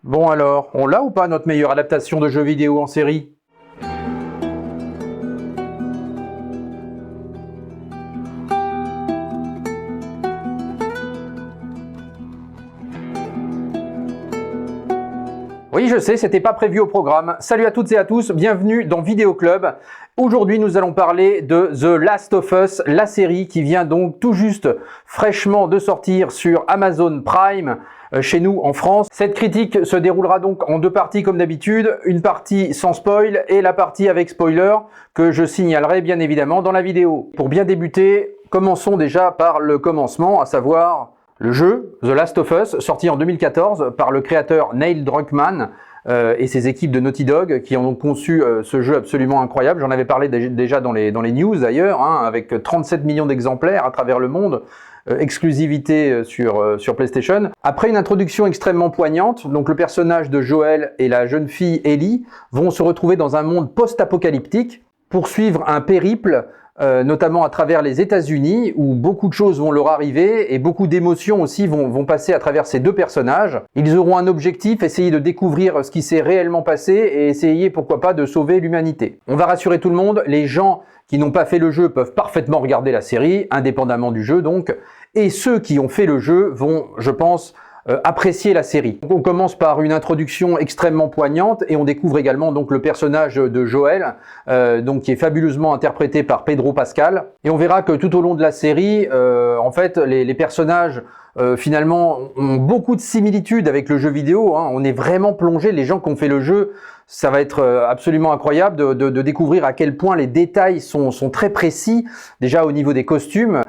Bon alors, on l'a ou pas notre meilleure adaptation de jeu vidéo en série? Oui, je sais, c'était pas prévu au programme. Salut à toutes et à tous, bienvenue dans Vidéo Club. Aujourd'hui, nous allons parler de The Last of Us, la série qui vient donc tout juste fraîchement de sortir sur Amazon Prime, chez nous en France. Cette critique se déroulera donc en deux parties comme d'habitude, une partie sans spoil et la partie avec spoiler que je signalerai bien évidemment dans la vidéo. Pour bien débuter, commençons déjà par le commencement, à savoir le jeu The Last of Us, sorti en 2014 par le créateur Neil Druckmann et ses équipes de Naughty Dog qui ont conçu ce jeu absolument incroyable. J'en avais parlé déjà dans les news d'ailleurs, avec 37 millions d'exemplaires à travers le monde, exclusivité sur PlayStation. Après une introduction extrêmement poignante, donc le personnage de Joel et la jeune fille Ellie vont se retrouver dans un monde post-apocalyptique, poursuivre un périple notamment à travers les États-Unis, où beaucoup de choses vont leur arriver et beaucoup d'émotions aussi vont passer à travers ces deux personnages. Ils auront un objectif, essayer de découvrir ce qui s'est réellement passé et essayer, pourquoi pas, de sauver l'humanité. On va rassurer tout le monde, les gens qui n'ont pas fait le jeu peuvent parfaitement regarder la série, indépendamment du jeu donc, et ceux qui ont fait le jeu vont, je pense, apprécier la série. Donc on commence par une introduction extrêmement poignante et on découvre également donc le personnage de Joel, donc qui est fabuleusement interprété par Pedro Pascal. Et on verra que tout au long de la série, en fait, les personnages finalement ont beaucoup de similitudes avec le jeu vidéo. On est vraiment plongé, les gens qui ont fait le jeu, ça va être absolument incroyable de découvrir à quel point les détails sont très précis. Déjà au niveau des costumes,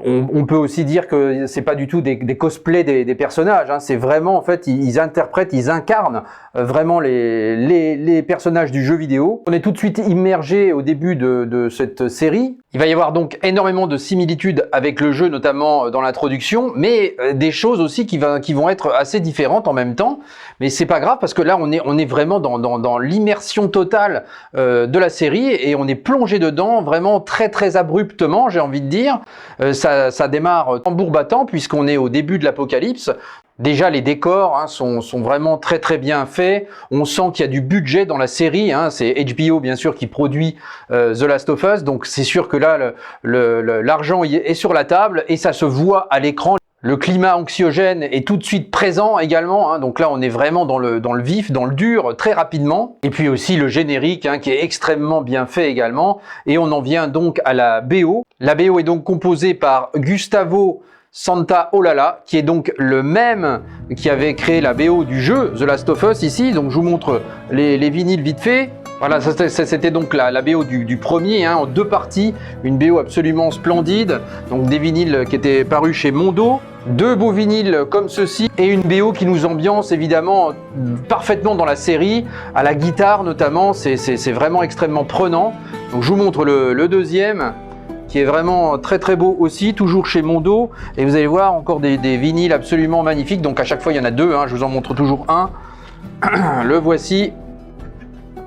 on peut aussi dire que c'est pas du tout des cosplays des personnages. C'est vraiment, en fait, ils interprètent, ils incarnent vraiment les personnages du jeu vidéo. On est tout de suite immergé au début de cette série. Il va y avoir donc énormément de similitudes avec le jeu, notamment dans l'introduction, mais des choses aussi qui vont être assez différentes en même temps. Mais c'est pas grave parce que là, on est vraiment dans l'immersion totale de la série et on est plongé dedans vraiment très abruptement, j'ai envie de dire. Ça démarre tambour battant puisqu'on est au début de l'apocalypse. Déjà, les décors sont vraiment très bien faits. On sent qu'il y a du budget dans la série. C'est HBO, bien sûr, qui produit The Last of Us. Donc, c'est sûr que là, l'argent est sur la table et ça se voit à l'écran. Le climat anxiogène est tout de suite présent également. Donc là, on est vraiment dans le vif, dans le dur, très rapidement. Et puis aussi le générique qui est extrêmement bien fait également. Et on en vient donc à la BO. La BO est donc composée par Gustavo Santaolalla, qui est donc le même qui avait créé la BO du jeu The Last of Us ici. Donc je vous montre les vinyles vite fait. Voilà, c'était donc la BO du premier, en deux parties, une BO absolument splendide, donc des vinyles qui étaient parus chez Mondo, deux beaux vinyles comme ceci, et une BO qui nous ambiance évidemment parfaitement dans la série, à la guitare notamment, c'est vraiment extrêmement prenant. Donc je vous montre le deuxième, qui est vraiment très beau aussi, toujours chez Mondo, et vous allez voir encore des vinyles absolument magnifiques, donc à chaque fois il y en a deux, je vous en montre toujours un, le voici.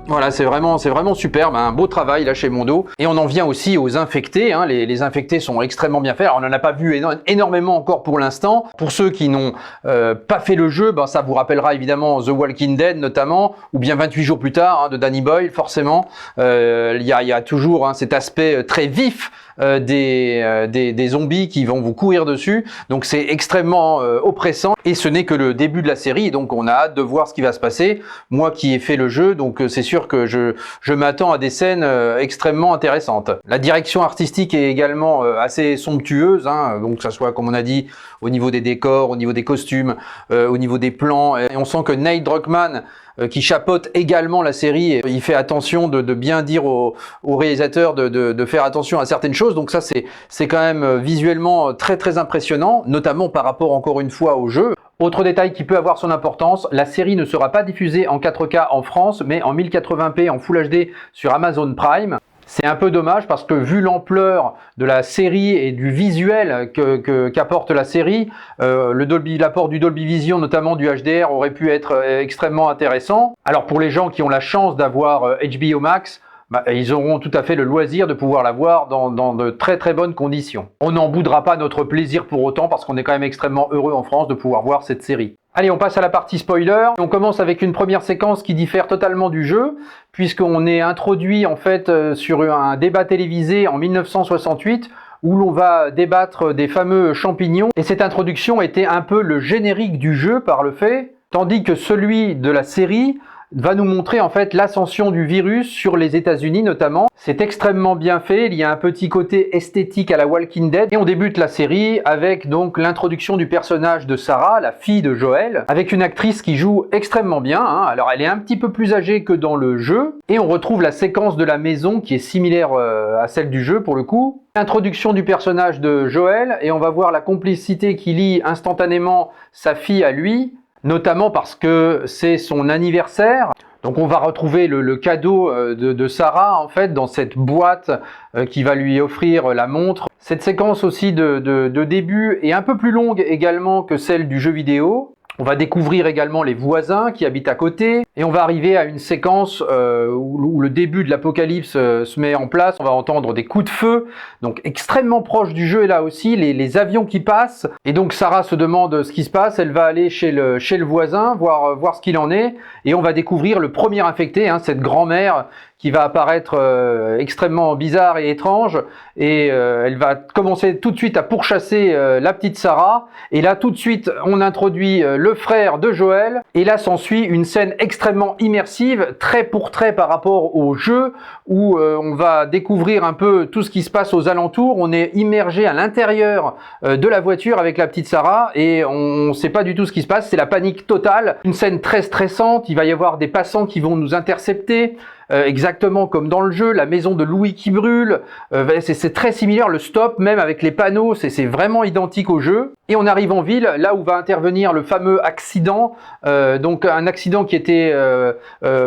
Voilà, c'est vraiment superbe, un beau travail là chez Mondo. Et on en vient aussi aux infectés, les infectés sont extrêmement bien faits. Alors, on n'en a pas vu énormément encore pour l'instant. Pour ceux qui n'ont pas fait le jeu, ça vous rappellera évidemment The Walking Dead notamment, ou bien 28 jours plus tard de Danny Boyle forcément. Il y a toujours cet aspect très vif des zombies qui vont vous courir dessus, donc c'est extrêmement oppressant et ce n'est que le début de la série, donc on a hâte de voir ce qui va se passer. Moi qui ai fait le jeu, donc c'est sûr que je m'attends à des scènes extrêmement intéressantes. La direction artistique est également assez somptueuse, donc que ça soit comme on a dit au niveau des décors, au niveau des costumes, au niveau des plans, et on sent que Neil Druckmann qui chapeaute également la série, il fait attention de bien dire aux réalisateurs de faire attention à certaines choses, donc ça c'est quand même visuellement très impressionnant, notamment par rapport encore une fois au jeu. Autre détail qui peut avoir son importance, la série ne sera pas diffusée en 4K en France, mais en 1080p en Full HD sur Amazon Prime. C'est un peu dommage parce que vu l'ampleur de la série et du visuel qu'apporte la série, l'apport du Dolby Vision, notamment du HDR, aurait pu être extrêmement intéressant. Alors pour les gens qui ont la chance d'avoir HBO Max, ils auront tout à fait le loisir de pouvoir la voir dans de très bonnes conditions. On n'en boudra pas notre plaisir pour autant parce qu'on est quand même extrêmement heureux en France de pouvoir voir cette série. Allez, on passe à la partie spoiler. On commence avec une première séquence qui diffère totalement du jeu, puisqu'on est introduit en fait sur un débat télévisé en 1968 où l'on va débattre des fameux champignons. Et cette introduction était un peu le générique du jeu par le fait, tandis que celui de la série va nous montrer en fait l'ascension du virus sur les États-Unis notamment. C'est extrêmement bien fait, il y a un petit côté esthétique à la Walking Dead et on débute la série avec donc l'introduction du personnage de Sarah, la fille de Joel, avec une actrice qui joue extrêmement bien. Alors elle est un petit peu plus âgée que dans le jeu et on retrouve la séquence de la maison qui est similaire à celle du jeu pour le coup. Introduction du personnage de Joel et on va voir la complicité qui lie instantanément sa fille à lui, notamment parce que c'est son anniversaire. Donc on va retrouver le cadeau de Sarah en fait dans cette boîte qui va lui offrir la montre. Cette séquence aussi de début est un peu plus longue également que celle du jeu vidéo. On va découvrir également les voisins qui habitent à côté et on va arriver à une séquence où le début de l'apocalypse se met en place. On va entendre des coups de feu, donc extrêmement proche du jeu et là aussi les avions qui passent. Et donc Sarah se demande ce qui se passe, elle va aller chez le voisin voir ce qu'il en est et on va découvrir le premier infecté, cette grand-mère qui va apparaître extrêmement bizarre et étrange et elle va commencer tout de suite à pourchasser la petite Sarah et là tout de suite on introduit le frère de Joel et là s'ensuit une scène extrêmement immersive, trait pour trait par rapport au jeu où on va découvrir un peu tout ce qui se passe aux alentours. On est immergé à l'intérieur de la voiture avec la petite Sarah et on ne sait pas du tout ce qui se passe, c'est la panique totale, une scène très stressante, il va y avoir des passants qui vont nous intercepter. Exactement comme dans le jeu, la maison de Louis qui brûle, c'est très similaire, le stop même avec les panneaux, c'est vraiment identique au jeu. Et on arrive en ville, là où va intervenir le fameux accident, donc un accident qui était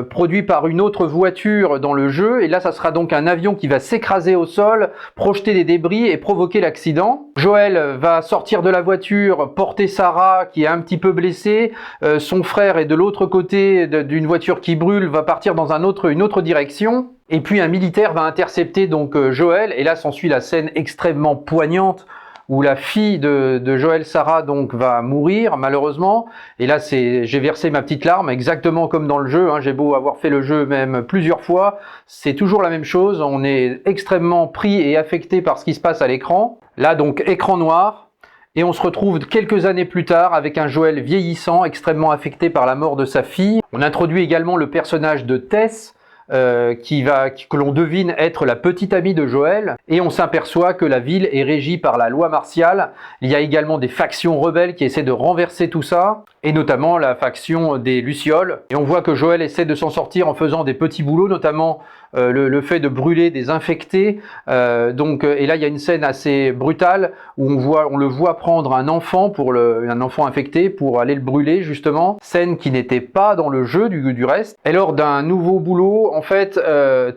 produit par une autre voiture dans le jeu, et là ça sera donc un avion qui va s'écraser au sol, projeter des débris et provoquer l'accident. Joel va sortir de la voiture, porter Sarah qui est un petit peu blessée, son frère est de l'autre côté d'une voiture qui brûle, va partir dans une autre direction. Et puis un militaire va intercepter donc Joel et là s'ensuit la scène extrêmement poignante où la fille de Joel, Sarah, donc va mourir malheureusement. Et là j'ai versé ma petite larme exactement comme dans le jeu. J'ai beau avoir fait le jeu même plusieurs fois, c'est toujours la même chose. On est extrêmement pris et affecté par ce qui se passe à l'écran. Là donc écran noir. Et on se retrouve quelques années plus tard avec un Joel vieillissant, extrêmement affecté par la mort de sa fille. On introduit également le personnage de Tess, que l'on devine être la petite amie de Joel, et on s'aperçoit que la ville est régie par la loi martiale. Il y a également des factions rebelles qui essaient de renverser tout ça, et notamment la faction des Lucioles. Et on voit que Joel essaie de s'en sortir en faisant des petits boulots, notamment le fait de brûler des infectés. Et là il y a une scène assez brutale où on le voit prendre un enfant, un enfant infecté pour aller le brûler justement. Scène qui n'était pas dans le jeu du reste. Et lors d'un nouveau boulot, en fait,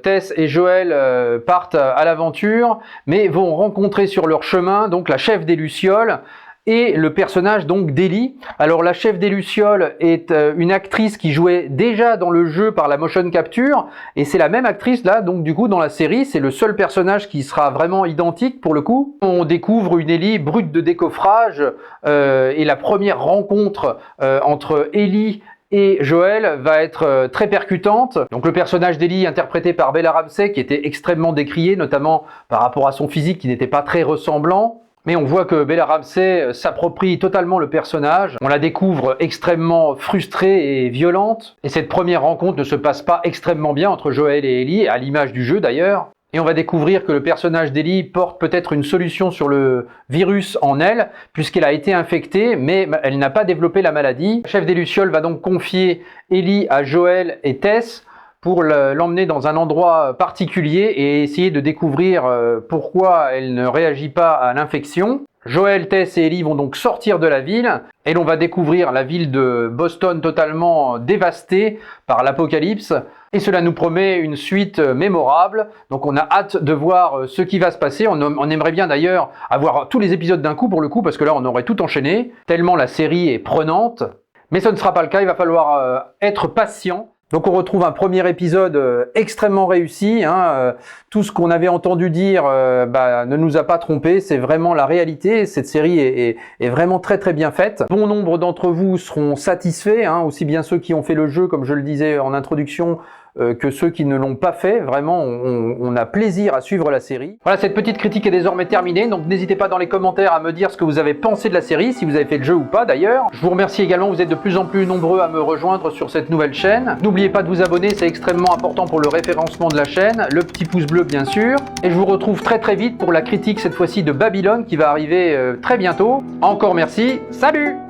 Tess et Joel partent à l'aventure, mais vont rencontrer sur leur chemin donc la chef des Lucioles et le personnage donc d'Ellie. Alors la chef des Lucioles est une actrice qui jouait déjà dans le jeu par la motion capture et c'est la même actrice là, donc du coup dans la série c'est le seul personnage qui sera vraiment identique pour le coup. On découvre une Ellie brute de décoffrage et la première rencontre entre Ellie et Joel va être très percutante. Donc le personnage d'Ellie interprété par Bella Ramsey qui était extrêmement décrié, notamment par rapport à son physique qui n'était pas très ressemblant. Mais on voit que Bella Ramsey s'approprie totalement le personnage. On la découvre extrêmement frustrée et violente. Et cette première rencontre ne se passe pas extrêmement bien entre Joel et Ellie, à l'image du jeu d'ailleurs. Et on va découvrir que le personnage d'Ellie porte peut-être une solution sur le virus en elle, puisqu'elle a été infectée, mais elle n'a pas développé la maladie. Le chef des Lucioles va donc confier Ellie à Joel et Tess pour l'emmener dans un endroit particulier et essayer de découvrir pourquoi elle ne réagit pas à l'infection. Joel, Tess et Ellie vont donc sortir de la ville et l'on va découvrir la ville de Boston totalement dévastée par l'apocalypse. Et cela nous promet une suite mémorable. Donc on a hâte de voir ce qui va se passer. On aimerait bien d'ailleurs avoir tous les épisodes d'un coup pour le coup, parce que là on aurait tout enchaîné, tellement la série est prenante. Mais ce ne sera pas le cas, il va falloir être patient. Donc on retrouve un premier épisode extrêmement réussi, hein. Tout ce qu'on avait entendu dire ne nous a pas trompé, c'est vraiment la réalité. Cette série est vraiment très très bien faite. Bon nombre d'entre vous seront satisfaits, hein, aussi bien ceux qui ont fait le jeu, comme je le disais en introduction, que ceux qui ne l'ont pas fait. Vraiment, on a plaisir à suivre la série. Voilà, cette petite critique est désormais terminée, donc n'hésitez pas dans les commentaires à me dire ce que vous avez pensé de la série, si vous avez fait le jeu ou pas d'ailleurs. Je vous remercie également, vous êtes de plus en plus nombreux à me rejoindre sur cette nouvelle chaîne. N'oubliez pas de vous abonner, c'est extrêmement important pour le référencement de la chaîne, le petit pouce bleu bien sûr. Et je vous retrouve très très vite pour la critique cette fois-ci de Babylone qui va arriver très bientôt. Encore merci, salut!